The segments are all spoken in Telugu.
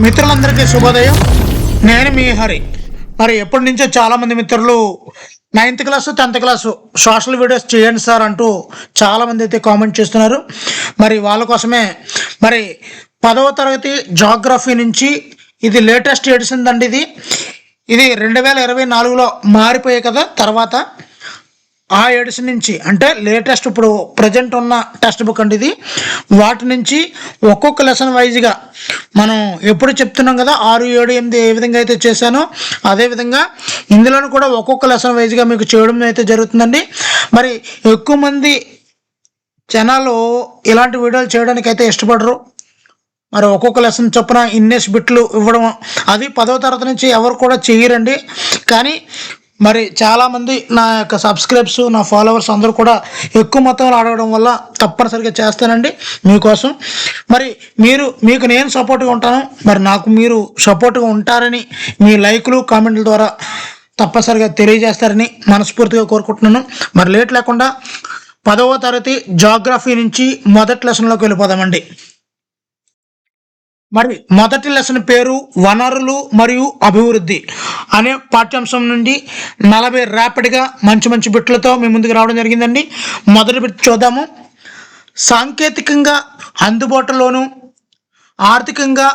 మిత్రులందరికీ శుభోదయం. నేను మీ హరి. మరి ఎప్పటి నుంచో చాలామంది మిత్రులు 9th class 10th class social videos చేయండి సార్ అంటూ చాలామంది అయితే కామెంట్ చేస్తున్నారు. మరి వాళ్ళ కోసమే మరి 10వ తరగతి జాగ్రఫీ నుంచి ఇది లేటెస్ట్ ఎడిషన్ అండి. ఇది 2024లో మారిపోయాయి కదా. తర్వాత ఆ ఎడిషన్ నుంచి అంటే లేటెస్ట్ ఇప్పుడు ప్రజెంట్ ఉన్న టెక్స్ట్ బుక్ అండి ఇది. వాటి నుంచి ఒక్కొక్క లెసన్ వైజ్గా మనం ఎప్పుడు చెప్తున్నాం కదా 6, 7, 8 ఏ విధంగా అయితే చేశానో అదేవిధంగా ఇందులోనూ కూడా ఒక్కొక్క లెసన్ వైజ్గా మీకు చేయడం అయితే జరుగుతుందండి. మరి ఎక్కువ మంది జనాలు ఇలాంటి వీడియోలు చేయడానికి అయితే ఇష్టపడరు. మరి ఒక్కొక్క లెసన్ చొప్పున ఇన్నేసి బిట్లు ఇవ్వడం అది 10వ తరగతి నుంచి ఎవరు కూడా చేయరండి. కానీ మరి చాలామంది నా యొక్క సబ్స్క్రైబ్స్ నా ఫాలోవర్స్ అందరూ కూడా ఎక్కువ మొత్తంలో అడగడం వల్ల తప్పనిసరిగా చేస్తానండి మీకోసం. మరి మీకు నేను సపోర్ట్గా ఉంటాను. మరి నాకు మీరు సపోర్ట్గా ఉంటారని మీ లైకులు కామెంట్ల ద్వారా తప్పనిసరిగా తెలియజేస్తారని మనస్ఫూర్తిగా కోరుకుంటున్నాను. మరి లేట్ లేకుండా 10వ తరగతి జాగ్రఫీ నుంచి మొదటి లెసన్లోకి వెళ్ళిపోదామండి. మరి మొదటి లెసన్ పేరు వనరులు మరియు అభివృద్ధి అనే పాఠ్యాంశం నుండి 40 ర్యాపిడ్గా మంచి బిట్లతో మీ ముందుకు రావడం జరిగిందండి. మొదటి బిట్ చూద్దాము. సాంకేతికంగా అందుబాటులోను ఆర్థికంగా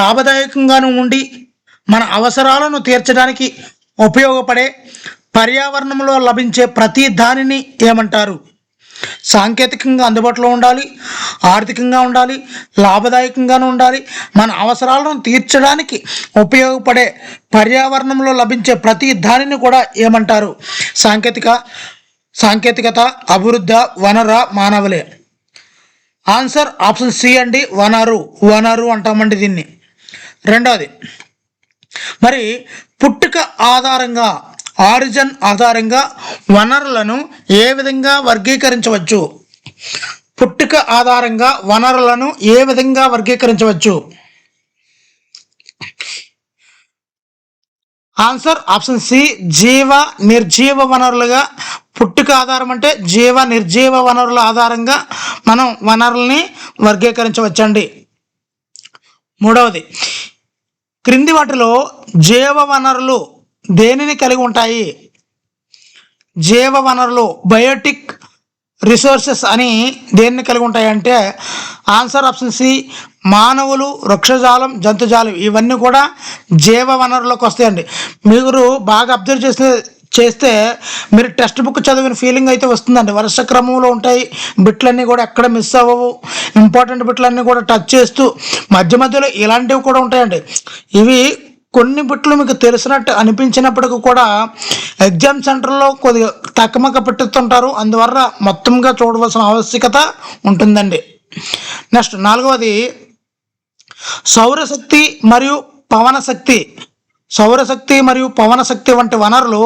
లాభదాయకంగాను ఉండి మన అవసరాలను తీర్చడానికి ఉపయోగపడే పర్యావరణంలో లభించే ప్రతి దానిని ఏమంటారు? సాంకేతికంగా అందుబాటులో ఉండాలి, ఆర్థికంగా ఉండాలి, లాభదాయకంగాను ఉండాలి, మన అవసరాలను తీర్చడానికి ఉపయోగపడే పర్యావరణంలో లభించే ప్రతి దానిని కూడా ఏమంటారు? సాంకేతికత, అభివృద్ధి, వనర, మానవులే. ఆన్సర్ ఆప్షన్ సి అండి. వనరు అంటామండి దీన్ని. రెండవది, మరి పుట్టుక ఆధారంగా ఆరిజిన్ ఆధారంగా వనరులను ఏ విధంగా వర్గీకరించవచ్చు? పుట్టుక ఆధారంగా వనరులను ఏ విధంగా వర్గీకరించవచ్చు? ఆన్సర్ ఆప్షన్ సి జీవ నిర్జీవ వనరులుగా. పుట్టుక ఆధారం అంటే జీవ నిర్జీవ వనరుల ఆధారంగా మనం వనరుల్ని వర్గీకరించవచ్చండి. మూడవది, క్రింది వాటిలో జీవ వనరులు దేనిని కలిగి ఉంటాయి? జీవ వనరులు బయోటిక్ రిసోర్సెస్ అని దేనిని కలిగి ఉంటాయి అంటే ఆన్సర్ ఆప్షన్ సి మానవులు, వృక్షజాలం, జంతుజాలం ఇవన్నీ కూడా జీవ వనరులకు వస్తాయండి. మీరు బాగా అబ్జర్వ్ చేస్తే మీరు టెక్స్ట్ బుక్ చదివిన ఫీలింగ్ అయితే వస్తుందండి. వరుస క్రమంలో ఉంటాయి బిట్లన్నీ కూడా, ఎక్కడ మిస్ అవ్వవు. ఇంపార్టెంట్ బిట్లన్నీ కూడా టచ్ చేస్తూ మధ్యలో ఇలాంటివి కూడా ఉంటాయండి. ఇవి కొన్ని బిట్లు మీకు తెలిసినట్టు అనిపించినప్పటికీ కూడా ఎగ్జామ్ సెంటర్లో కొద్దిగా తక్కమక్క పెట్టుతుంటారు. అందువల్ల మొత్తంగా చూడవలసిన ఆవశ్యకత ఉంటుందండి. నెక్స్ట్ నాలుగవది, సౌరశక్తి మరియు పవన శక్తి వంటి వనరులు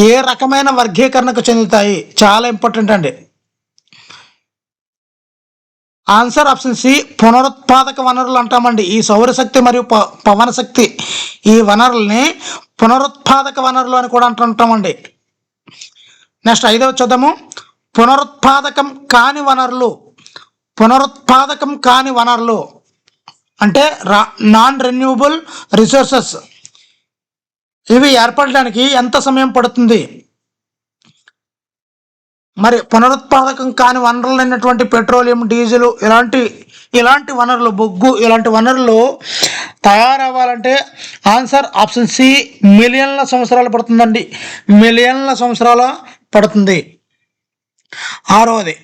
ఏ రకమైన వర్గీకరణకు చెందుతాయి? చాలా ఇంపార్టెంట్ అండి. ఆన్సర్ ఆప్షన్ సి పునరుత్పాదక వనరులు అంటామండి. ఈ సౌరశక్తి మరియు పవన శక్తి ఈ వనరుల్ని పునరుత్పాదక వనరులు అని కూడా అంటుంటామండి. నెక్స్ట్ ఐదవ చూద్దాము. పునరుత్పాదకం కాని వనరులు అంటే నాన్ రెన్యూవబుల్ రిసోర్సెస్. ఇవి ఏర్పడడానికి ఎంత సమయం పడుతుంది? మరి పునరుత్పాదకం కాని వనరులు అయినటువంటి పెట్రోలియం, డీజిల్ ఇలాంటి వనరులు, బొగ్గు ఇలాంటి వనరులు తయారవ్వాలంటే ఆన్సర్ ఆప్షన్ సి మిలియన్ల సంవత్సరాలు పడుతుందండి. మిలియన్ల సంవత్సరాల పడుతుంది. ఆరవది,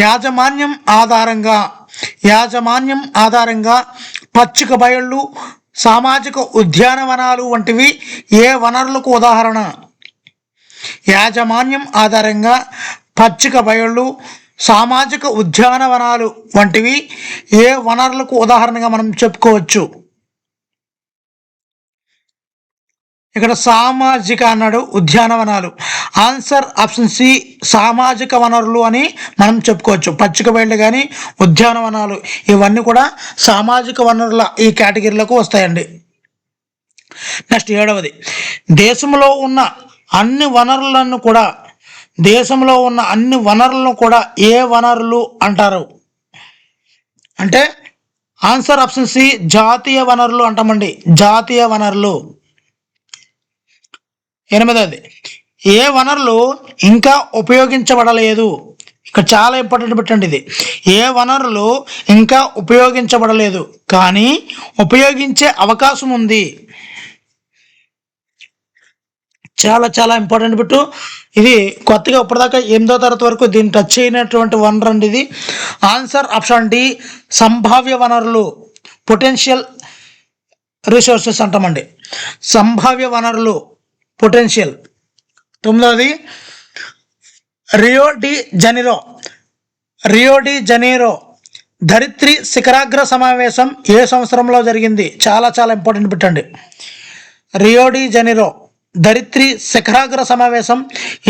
యాజమాన్యం ఆధారంగా పచ్చిక బయళ్ళు, సామాజిక ఉద్యానవనాలు వంటివి ఏ వనరులకు ఉదాహరణ? యాజమాన్యం ఆధారంగా పచ్చిక బయళ్ళు, సామాజిక ఉద్యానవనాలు వంటివి ఏ వనరులకు ఉదాహరణగా మనం చెప్పుకోవచ్చు? ఇక్కడ సామాజిక అన్నాడు, ఉద్యానవనాలు. ఆన్సర్ ఆప్షన్ సి సామాజిక వనరులు అని మనం చెప్పుకోవచ్చు. పచ్చిక బయళ్ళు కానీ ఉద్యానవనాలు ఇవన్నీ కూడా సామాజిక వనరుల ఈ కేటగిరీలకు వస్తాయండి. నెక్స్ట్ ఏడవది, దేశంలో ఉన్న అన్ని వనరులను కూడా ఏ వనరులు అంటారు? అంటే ఆన్సర్ ఆప్షన్ సి జాతీయ వనరులు అంటామండి, జాతీయ వనరులు. ఎనిమిదవది, ఏ వనరులు ఇంకా ఉపయోగించబడలేదు. ఇక్కడ చాలా ఇంపార్టెంట్ పెట్టండి ఇది. ఏ వనరులు ఇంకా ఉపయోగించబడలేదు కానీ ఉపయోగించే అవకాశం ఉంది. చాలా చాలా ఇంపార్టెంట్ బిట్టు ఇది. కొత్తగా ఇప్పటిదాకా 8వ తరగతి వరకు దీన్ని టచ్ అయినటువంటి వనరు అండి ఇది. ఆన్సర్ ఆప్షన్ డి సంభావ్య వనరులు, పొటెన్షియల్ రిసోర్సెస్ అంటామండి, సంభావ్య వనరులు, పొటెన్షియల్. 9వది, Rio de Janeiro, Rio de Janeiro ధరిత్రి శిఖరాగ్ర సమావేశం ఏ సంవత్సరంలో జరిగింది. చాలా చాలా ఇంపార్టెంట్ పెట్టండి. రియో డి జనీరో ధరిత్రి శిఖరాగ్ర సమావేశం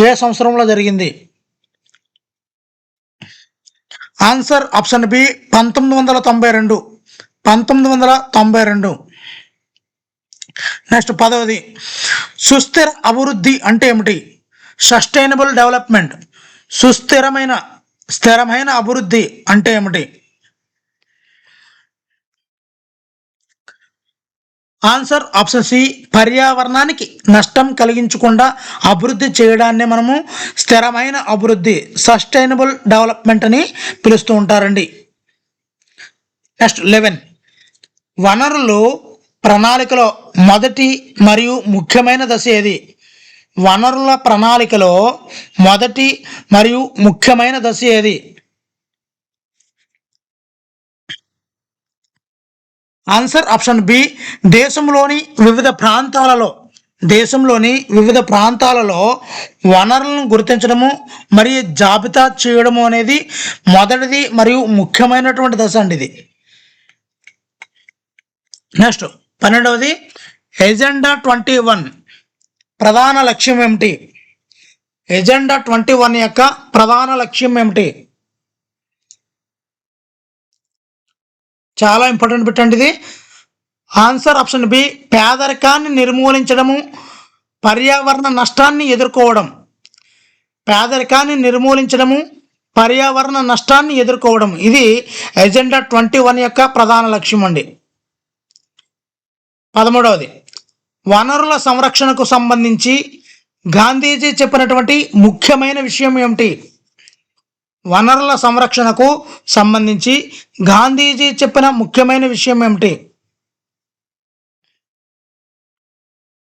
ఏ సంవత్సరంలో జరిగింది. Answer option B 1992, 1992. నెక్స్ట్ 10వది, సుస్థిర అభివృద్ధి అంటే ఏమిటి. సస్టైనబుల్ డెవలప్మెంట్, స్థిరమైన అభివృద్ధి అంటే ఏమిటి. ఆన్సర్ ఆప్షన్ సి పర్యావరణానికి నష్టం కలిగించకుండా అభివృద్ధి చేయడాన్ని మనము స్థిరమైన అభివృద్ధి, సస్టైనబుల్ డెవలప్మెంట్ అని పిలుస్తూ ఉంటారండి. నెక్స్ట్ 11, వనరులు ప్రణాళికలో మొదటి మరియు ముఖ్యమైన దశ ఏది. వనరుల ప్రణాళికలో మొదటి మరియు ముఖ్యమైన దశ ఏది. ఆన్సర్ ఆప్షన్ బి దేశంలోని వివిధ ప్రాంతాలలో వనరులను గుర్తించడము మరియు జాబితా చేయడము అనేది మొదటిది మరియు ముఖ్యమైనటువంటి దశ అండి ఇది. నెక్స్ట్ 12వది, ఎజెండా 21 ప్రధాన లక్ష్యం ఏమిటి. ఎజెండా 21 యొక్క ప్రధాన లక్ష్యం ఏమిటి. చాలా ఇంపార్టెంట్ పెట్టండి ఇది. ఆన్సర్ ఆప్షన్ బి పేదరికాన్ని నిర్మూలించడము, పర్యావరణ నష్టాన్ని ఎదుర్కోవడం. పేదరికాన్ని నిర్మూలించడము, పర్యావరణ నష్టాన్ని ఎదుర్కోవడం ఇది ఎజెండా 21 యొక్క ప్రధాన లక్ష్యం అండి. 13వది, వనరుల సంరక్షణకు సంబంధించి గాంధీజీ చెప్పినటువంటి ముఖ్యమైన విషయం ఏమిటి. వనరుల సంరక్షణకు సంబంధించి గాంధీజీ చెప్పిన ముఖ్యమైన విషయం ఏమిటి.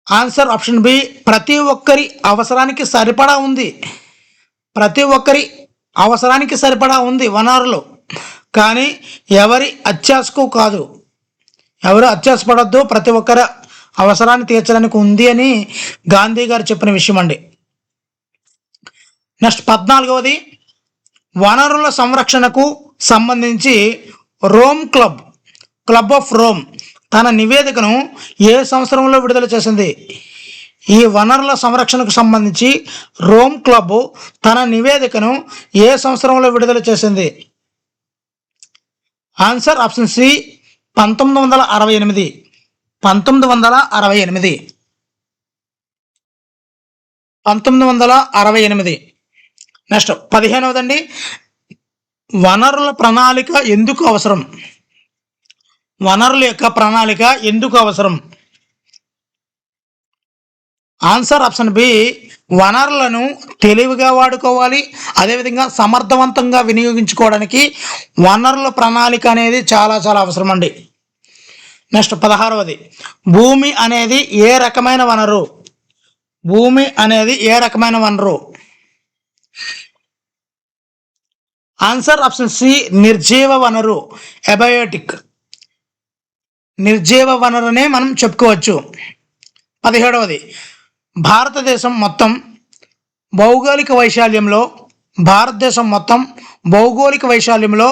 ఆన్సర్ ఆప్షన్ బి ప్రతి ఒక్కరి అవసరానికి సరిపడా ఉంది. ప్రతి ఒక్కరి అవసరానికి సరిపడా ఉంది వనరులు, కానీ ఎవరి అత్యాశకు కాదు. ఎవరు అత్యాశపడద్దు, ప్రతి ఒక్కరి అవసరాన్ని తీర్చడానికి ఉంది అని గాంధీ గారు చెప్పిన విషయం అండి. నెక్స్ట్ 14వది, వనరుల సంరక్షణకు సంబంధించి క్లబ్ ఆఫ్ రోమ్ తన నివేదికను ఏ సంవత్సరంలో విడుదల చేసింది. ఈ వనరుల సంరక్షణకు సంబంధించి రోమ్ క్లబ్ తన నివేదికను ఏ సంవత్సరంలో విడుదల చేసింది. Answer option C 1968, 1968, 1968. నెక్స్ట్ 15వదండి, వనరుల ప్రణాళిక ఎందుకు అవసరం. వనరుల యొక్క ప్రణాళిక ఎందుకు అవసరం. ఆన్సర్ ఆప్షన్ బి వనరులను తెలివిగా వాడుకోవాలి, అదేవిధంగా సమర్థవంతంగా వినియోగించుకోవడానికి వనరుల ప్రణాళిక అనేది చాలా చాలా అవసరం అండి. నెక్స్ట్ 16వది, భూమి అనేది ఏ రకమైన వనరు. భూమి అనేది ఏ రకమైన వనరు. ఆన్సర్ ఆప్షన్ సి నిర్జీవ వనరు, ఎబయోటిక్, నిర్జీవ వనరునే మనం చెప్పుకోవచ్చు. 17వది, భారతదేశం మొత్తం భౌగోళిక వైశాల్యంలో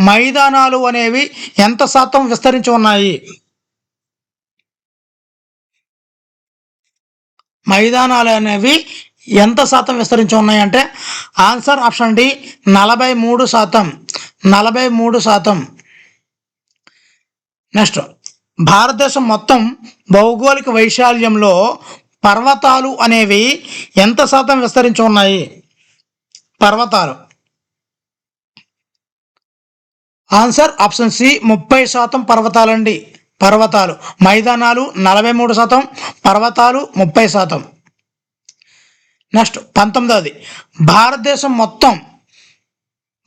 మైదానాలు అనేవి ఎంత శాతం విస్తరించి ఉన్నాయి. మైదానాలు అనేవి ఎంత శాతం విస్తరించి ఉన్నాయి అంటే ఆన్సర్ ఆప్షన్ డి 43%, 43%. నెక్స్ట్, భారతదేశం మొత్తం భౌగోళిక వైశాల్యంలో పర్వతాలు అనేవి ఎంత శాతం విస్తరించి ఉన్నాయి. పర్వతాలు ఆన్సర్ ఆప్షన్ సి 30% పర్వతాలండి. పర్వతాలు. మైదానాలు 43%, పర్వతాలు 30%. నెక్స్ట్ 19ది, భారతదేశం మొత్తం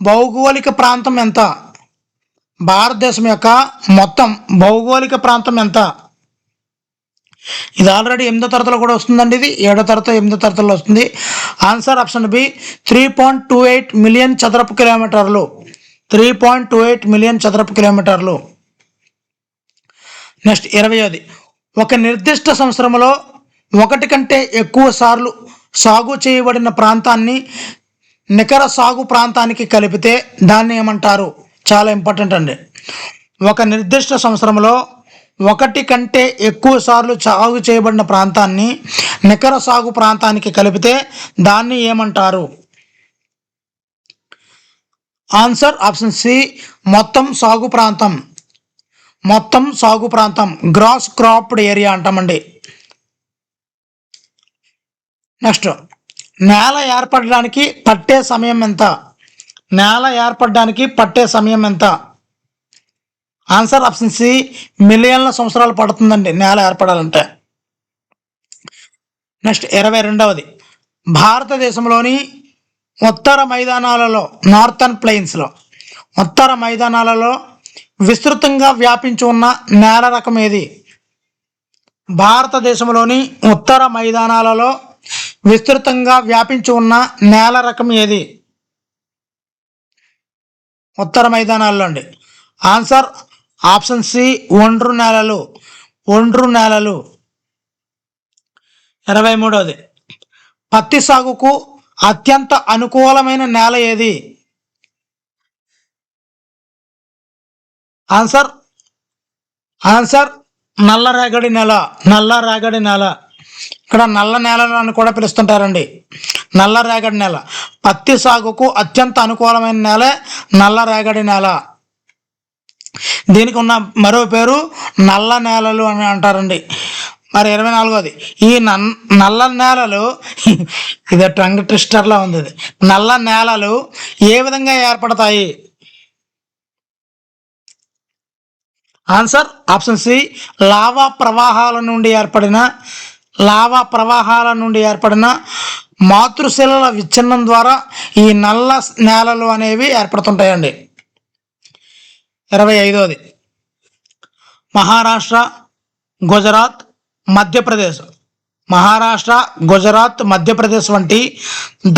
భౌగోళిక ప్రాంతం ఎంత? భారతదేశం యొక్క మొత్తం భౌగోళిక ప్రాంతం ఎంత? ఇది ఆల్రెడీ 8వ తరగతిలో కూడా వస్తుందండి. ఇది 7వ తరగతి 8వ తరగతిలో వస్తుంది. ఆన్సర్ ఆప్షన్ బి 3.28 మిలియన్ చదరపు కిలోమీటర్లు. 3.28 మిలియన్ చదరపు కిలోమీటర్లు. నెక్స్ట్ 20ది, ఒక నిర్దిష్ట సంవత్సరంలో ఒకటి కంటే ఎక్కువ సార్లు సాగు చేయబడిన ప్రాంతాన్ని నికర సాగు ప్రాంతానికి కలిపితే దాన్ని ఏమంటారు? చాలా ఇంపార్టెంట్ అండి. ఒక నిర్దిష్ట సంవత్సరంలో ఒకటి కంటే ఎక్కువ సార్లు సాగు చేయబడిన ప్రాంతాన్ని నికర సాగు ప్రాంతానికి కలిపితే దాన్ని ఏమంటారు? ఆన్సర్ ఆప్షన్ సి మొత్తం సాగు ప్రాంతం. మొత్తం సాగు ప్రాంతం, గ్రాస్ క్రాప్డ్ ఏరియా అంటామండి. నెక్స్ట్, నేల ఏర్పడడానికి పట్టే సమయం ఎంత? నేల ఏర్పడడానికి పట్టే సమయం ఎంత? ఆన్సర్ ఆప్షన్ సి మిలియన్ల సంవత్సరాలు పడుతుందండి నేల ఏర్పడాలంటే. నెక్స్ట్ 22వది, భారతదేశంలోని ఉత్తర మైదానాలలో, నార్థన్ ప్లెయిన్స్లో, ఉత్తర మైదానాలలో విస్తృతంగా వ్యాపించి ఉన్న నేల రకం ఏది? భారతదేశంలోని ఉత్తర మైదానాలలో విస్తృతంగా వ్యాపించి ఉన్న నేల రకం ఏది? ఉత్తర మైదానాల్లో అండి. ఆన్సర్ ఆప్షన్ సి ఒండ్రు నేలలు. ఒండ్రు నేలలు. 23వది, పత్తి సాగుకు అత్యంత అనుకూలమైన నేల ఏది? ఆన్సర్ ఆన్సర్ నల్లరేగడి నేల. నల్లరేగడి నేల. ఇక్కడ నల్ల నేలలు అని కూడా పిలుస్తుంటారండి. నల్లరేగడి నేల. పత్తి సాగుకు అత్యంత అనుకూలమైన నేల నల్లరేగడి నేల. దీనికి ఉన్న మరో పేరు నల్ల నేలలు అని అంటారండి. మరి 24వది, ఈ నల్ల నేలలు ఇది టంగ్ ట్విస్టర్లా ఉంది. ఇది నల్ల నేలలు ఏ విధంగా ఏర్పడతాయి? ఆన్సర్ ఆప్షన్ సి లావా ప్రవాహాల నుండి ఏర్పడిన మాతృశిలల విచ్ఛిన్నం ద్వారా ఈ నల్ల నేలలు అనేవి ఏర్పడుతుంటాయండి. 25వది, మహారాష్ట్ర, గుజరాత్, మధ్యప్రదేశ్. మహారాష్ట్ర, గుజరాత్, మధ్యప్రదేశ్ వంటి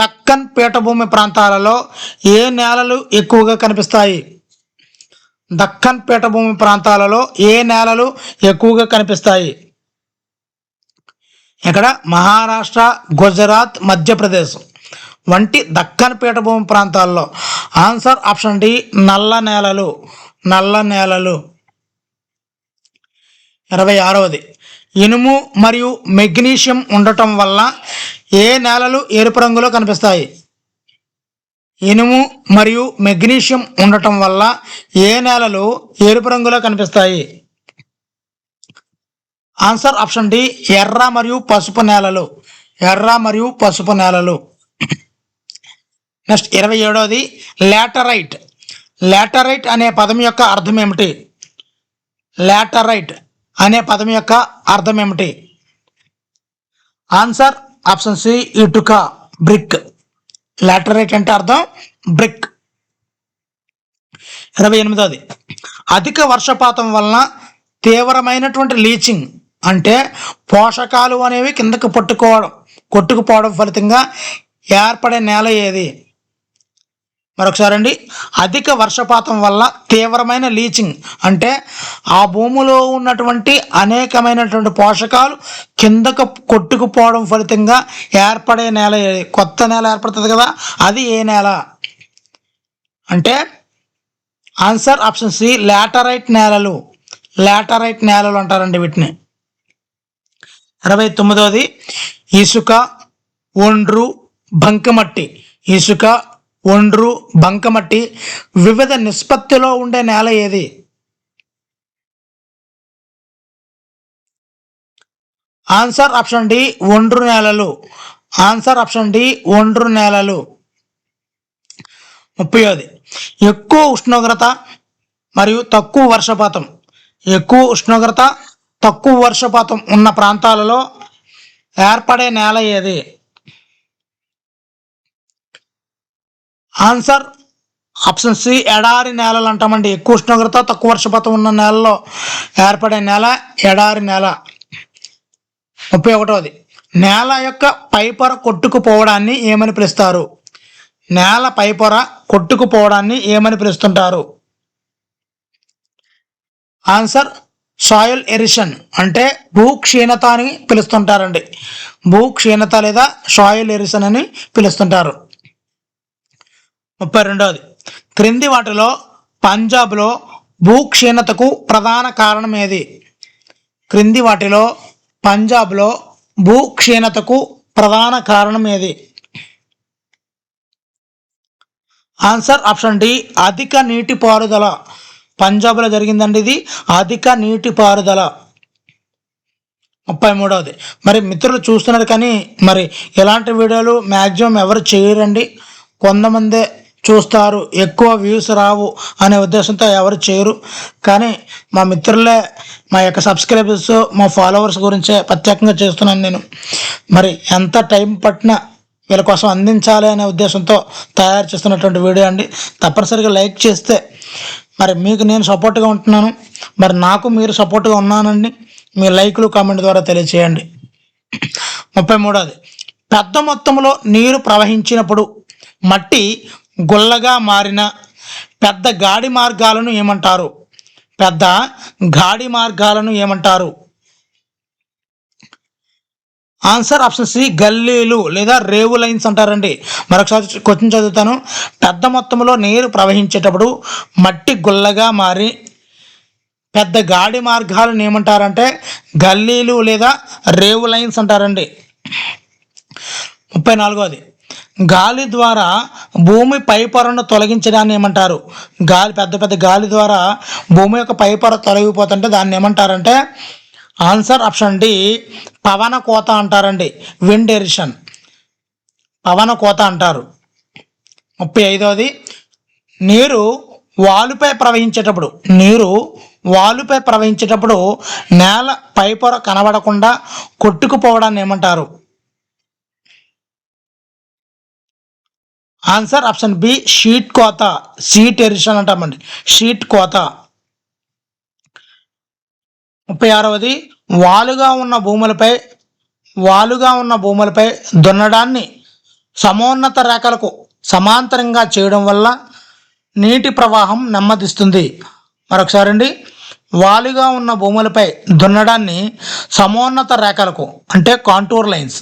దక్కన్ పీఠభూమి ప్రాంతాలలో ఏ నేలలు ఎక్కువగా కనిపిస్తాయి? దక్కన్ పీఠభూమి ప్రాంతాలలో ఏ నేలలు ఎక్కువగా కనిపిస్తాయి? ఇక్కడ మహారాష్ట్ర, గుజరాత్, మధ్యప్రదేశ్ వంటి దక్కన్ పీఠభూమి ప్రాంతాల్లో. ఆన్సర్ ఆప్షన్ డి నల్ల నేలలు. నల్ల నేలలు. 26వది, ఇనుము మరియు మెగ్నీషియం ఉండటం వల్ల ఏ నేలలు ఎరుపు రంగులో కనిపిస్తాయి? ఇనుము మరియు మెగ్నీషియం ఉండటం వల్ల ఏ నేలలు ఎరుపు రంగులో కనిపిస్తాయి? ఆన్సర్ ఆప్షన్ డి ఎర్ర మరియు పసుపు నేలలు. ఎర్ర మరియు పసుపు నేలలు. Next 27వది, laterite. లాటరైట్ అనే పదం యొక్క అర్థం ఏమిటి? లాటరైట్ అనే పదం యొక్క అర్థం ఏమిటి? ఆన్సర్ ఆప్షన్ సి ఇటుక, బ్రిక్. లాటరైట్ అంటే అర్థం బ్రిక్. 28వది, అధిక వర్షపాతం వలన తీవ్రమైనటువంటి లీచింగ్ అంటే పోషకాలు అనేవి కిందకు కొట్టుకుపోవడం ఫలితంగా ఏర్పడే నేల ఏది? మరొకసారి అండి, అధిక వర్షపాతం వల్ల తీవ్రమైన లీచింగ్ అంటే ఆ భూమిలో ఉన్నటువంటి అనేకమైనటువంటి పోషకాలు కిందకు కొట్టుకుపోవడం ఫలితంగా ఏర్పడే నేల ఏది? కొత్త నేల ఏర్పడుతుంది కదా, అది ఏ నేల అంటే? ఆన్సర్ ఆప్షన్ సి లాటరైట్ నేలలు. లాటరైట్ నేలలు అంటారండి వీటిని. 29వది, ఇసుక, ఒండ్రు, బంకమట్టి. ఇసుక, ఒండ్రు, బంకమట్టి వివిధ నిష్పత్తిలో ఉండే నేల ఏది? ఆన్సర్ ఆప్షన్ డి ఒండ్రు నేలలు. ఆన్సర్ ఆప్షన్ డి ఒండ్రు నేలలు. 30వది, ఎక్కువ ఉష్ణోగ్రత, మరియు తక్కువ వర్షపాతం, ఎక్కువ ఉష్ణోగ్రత తక్కువ వర్షపాతం ఉన్న ప్రాంతాలలో ఏర్పడే నేల ఏది? ఆన్సర్ ఆప్షన్ సి ఎడారి నేలలు అంటామండి. ఎక్కువ ఉష్ణోగ్రత తక్కువ వర్షపాతం ఉన్న నేలలో ఏర్పడే నేల ఎడారి నేల. 31వది, నేల యొక్క పైపొర కొట్టుకుపోవడాన్ని ఏమని పిలుస్తారు? నేల పైపొర కొట్టుకుపోవడాన్ని ఏమని పిలుస్తుంటారు? ఆన్సర్ సాయిల్ ఎరిషన్ అంటే భూక్షీణత అని పిలుస్తుంటారండి. భూక్షీణత లేదా సాయిల్ ఎరిషన్ అని పిలుస్తుంటారు. 32వది, క్రింది వాటిలో పంజాబ్లో భూక్షీణతకు ప్రధాన కారణం ఏది? క్రింది వాటిలో పంజాబ్లో భూక్షీణతకు ప్రధాన కారణం ఏది? ఆన్సర్ ఆప్షన్ డి అధిక నీటిపారుదల. పంజాబ్లో జరిగిందండి ఇది అధిక నీటిపారుదల. 33వది, మరి మిత్రులు చూస్తున్నారు కానీ మరి ఇలాంటి వీడియోలు మ్యాక్సిమం ఎవరు చేయరండి. కొంతమందే చూస్తారు, ఎక్కువ వ్యూస్ రావు అనే ఉద్దేశంతో ఎవరు చేయరు. కానీ మా మిత్రులే, మా యొక్క సబ్స్క్రైబర్స్, మా ఫాలోవర్స్ గురించే ప్రత్యేకంగా చేస్తున్నాను నేను. మరి ఎంత టైం పట్టినా వీళ్ళ కోసం అందించాలి అనే ఉద్దేశంతో తయారు చేస్తున్నటువంటి వీడియో అండి. తప్పనిసరిగా లైక్ చేస్తే మరి మీకు నేను సపోర్ట్గా ఉంటున్నాను, మరి నాకు మీరు సపోర్ట్గా ఉన్నానండి. మీ లైకులు కామెంట్ ద్వారా తెలియచేయండి. 33వది, పెద్ద మొత్తంలో నీరు ప్రవహించినప్పుడు మట్టి గుల్లగా మారిన పెద్ద గాడి మార్గాలను ఏమంటారు? పెద్ద గాడి మార్గాలను ఏమంటారు? ఆన్సర్ ఆప్షన్ సి గల్లీలు లేదా రేవు లైన్స్ అంటారండి. మరొకసారి క్వశ్చన్ చదువుతాను. పెద్ద మొత్తంలో నీరు ప్రవహించేటప్పుడు మట్టి గుల్లగా మారి పెద్ద గాడి మార్గాలను ఏమంటారంటే గల్లీలు లేదా రేవు లైన్స్ అంటారండి. 34వది, గాలి ద్వారా భూమి పైపొరను తొలగించడాన్ని ఏమంటారు? గాలి పెద్ద పెద్ద గాలి ద్వారా భూమి యొక్క పైపొర తొలగిపోతుంటే దాన్ని ఏమంటారంటే ఆన్సర్ ఆప్షన్ డి పవన కోత అంటారండి. విండ్ ఎరిషన్, పవన కోత అంటారు. 35వది, నీరు వాలుపై ప్రవహించేటప్పుడు నేల పైపొర కనబడకుండా కొట్టుకుపోవడాన్ని ఏమంటారు? ఆన్సర్ ఆప్షన్ బి షీట్ కోత, షీట్ ఎరిషన్ అంటామండి, షీట్ కోత. 36వది, వాలుగా ఉన్న భూములపై దున్నడాన్ని సమోన్నత రేఖలకు సమాంతరంగా చేయడం వల్ల నీటి ప్రవాహం నెమ్మదిస్తుంది. మరొకసారి అండి, వాలుగా ఉన్న భూములపై దున్నడాన్ని సమోన్నత రేఖలకు అంటే కాంటూర్ లైన్స్,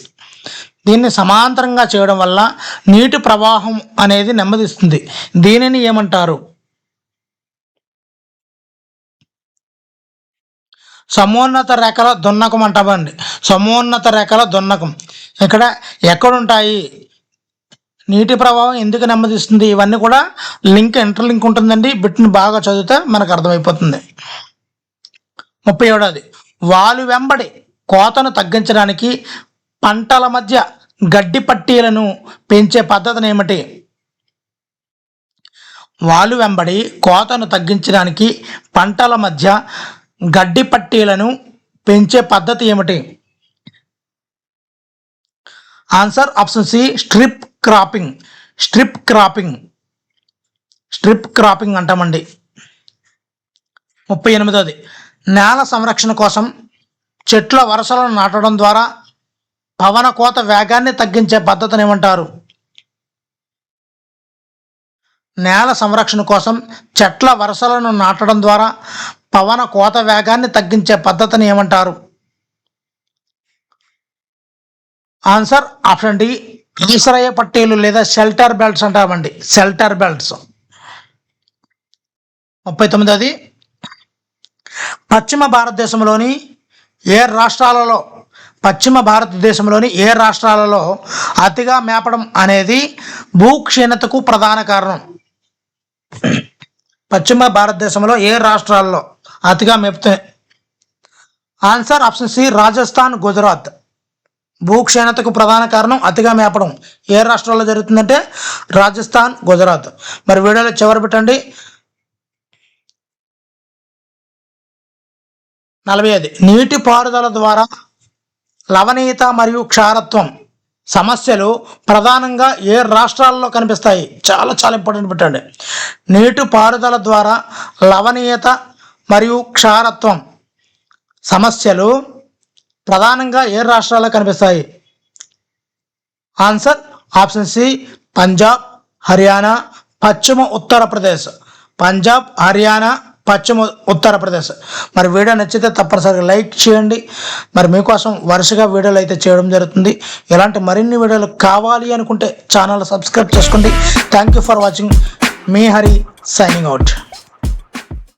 దీన్ని సమాంతరంగా చేయడం వల్ల నీటి ప్రవాహం అనేది నెమ్మదిస్తుంది. దీనిని ఏమంటారు? సమోన్నత రేఖల దున్నకం అంటామండి. సమోన్నత రేఖల దున్నకం. ఇక్కడ ఎక్కడుంటాయి, నీటి ప్రవాహం ఎందుకు నెమ్మదిస్తుంది, ఇవన్నీ కూడా ఇంటర్లింక్ ఉంటుందండి. బిట్ని బాగా చదివితే మనకు అర్థమైపోతుంది. 37వది, వాలు వెంబడి కోతను తగ్గించడానికి పంటల మధ్య గడ్డి పట్టీలను పెంచే పద్ధతిని ఏమిటి? వాలు వెంబడి కోతను తగ్గించడానికి పంటల మధ్య గడ్డి పట్టీలను పెంచే పద్ధతి ఏమిటి? Answer option C strip cropping. Strip cropping అంటామండి. 38వది, నేల సంరక్షణ కోసం చెట్ల వరుసలను నాటడం ద్వారా పవన కోత వేగాన్ని తగ్గించే పద్ధతిని ఏమంటారు? నేల సంరక్షణ కోసం చెట్ల వరుసలను నాటడం ద్వారా పవన కోత వేగాన్ని తగ్గించే పద్ధతిని ఏమంటారు? ఆన్సర్ ఆప్షన్ డి ఆశ్రయ పట్టీలు లేదా షెల్టర్ బెల్ట్స్ అంటామండి, షెల్టర్ బెల్ట్స్. 39వది, పశ్చిమ భారతదేశంలోని ఏ రాష్ట్రాలలో అతిగా మేపడం అనేది భూక్షీణతకు ప్రధాన కారణం? పశ్చిమ భారతదేశంలో ఏ రాష్ట్రాల్లో అతిగా మేపుతాయి? Answer option C Rajasthan, Gujarat. భూక్షీణతకు ప్రధాన కారణం అతిగా మేపడం ఏ రాష్ట్రాల్లో జరుగుతుందంటే రాజస్థాన్, గుజరాత్. మరి వీడియోలో చివరి పెట్టండి. 45 నీటిపారుదల ద్వారా లవణీయత మరియు క్షారత్వం సమస్యలు ప్రధానంగా ఏ రాష్ట్రాల్లో కనిపిస్తాయి? చాలా చాలా ఇంపార్టెంట్ పెట్టండి. నీటిపారుదల ద్వారా లవణీయత మరియు క్షారత్వం సమస్యలు ప్రధానంగా ఏ రాష్ట్రాల్లో కనిపిస్తాయి? Answer option C Punjab, Haryana, పశ్చిమ ఉత్తరప్రదేశ్. పంజాబ్, హర్యానా, పశ్చిమ ఉత్తరప్రదేశ్. మరి వీడియో నచ్చితే తప్పనిసరిగా లైక్ చేయండి. మరి మీకోసం వరుసగా వీడియోలు అయితే చేయడం జరుగుతుంది. ఇలాంటి మరిన్ని వీడియోలు కావాలి అనుకుంటే ఛానల్ సబ్స్క్రైబ్ చేసుకోండి. Thank you for watching. Me Hari signing out.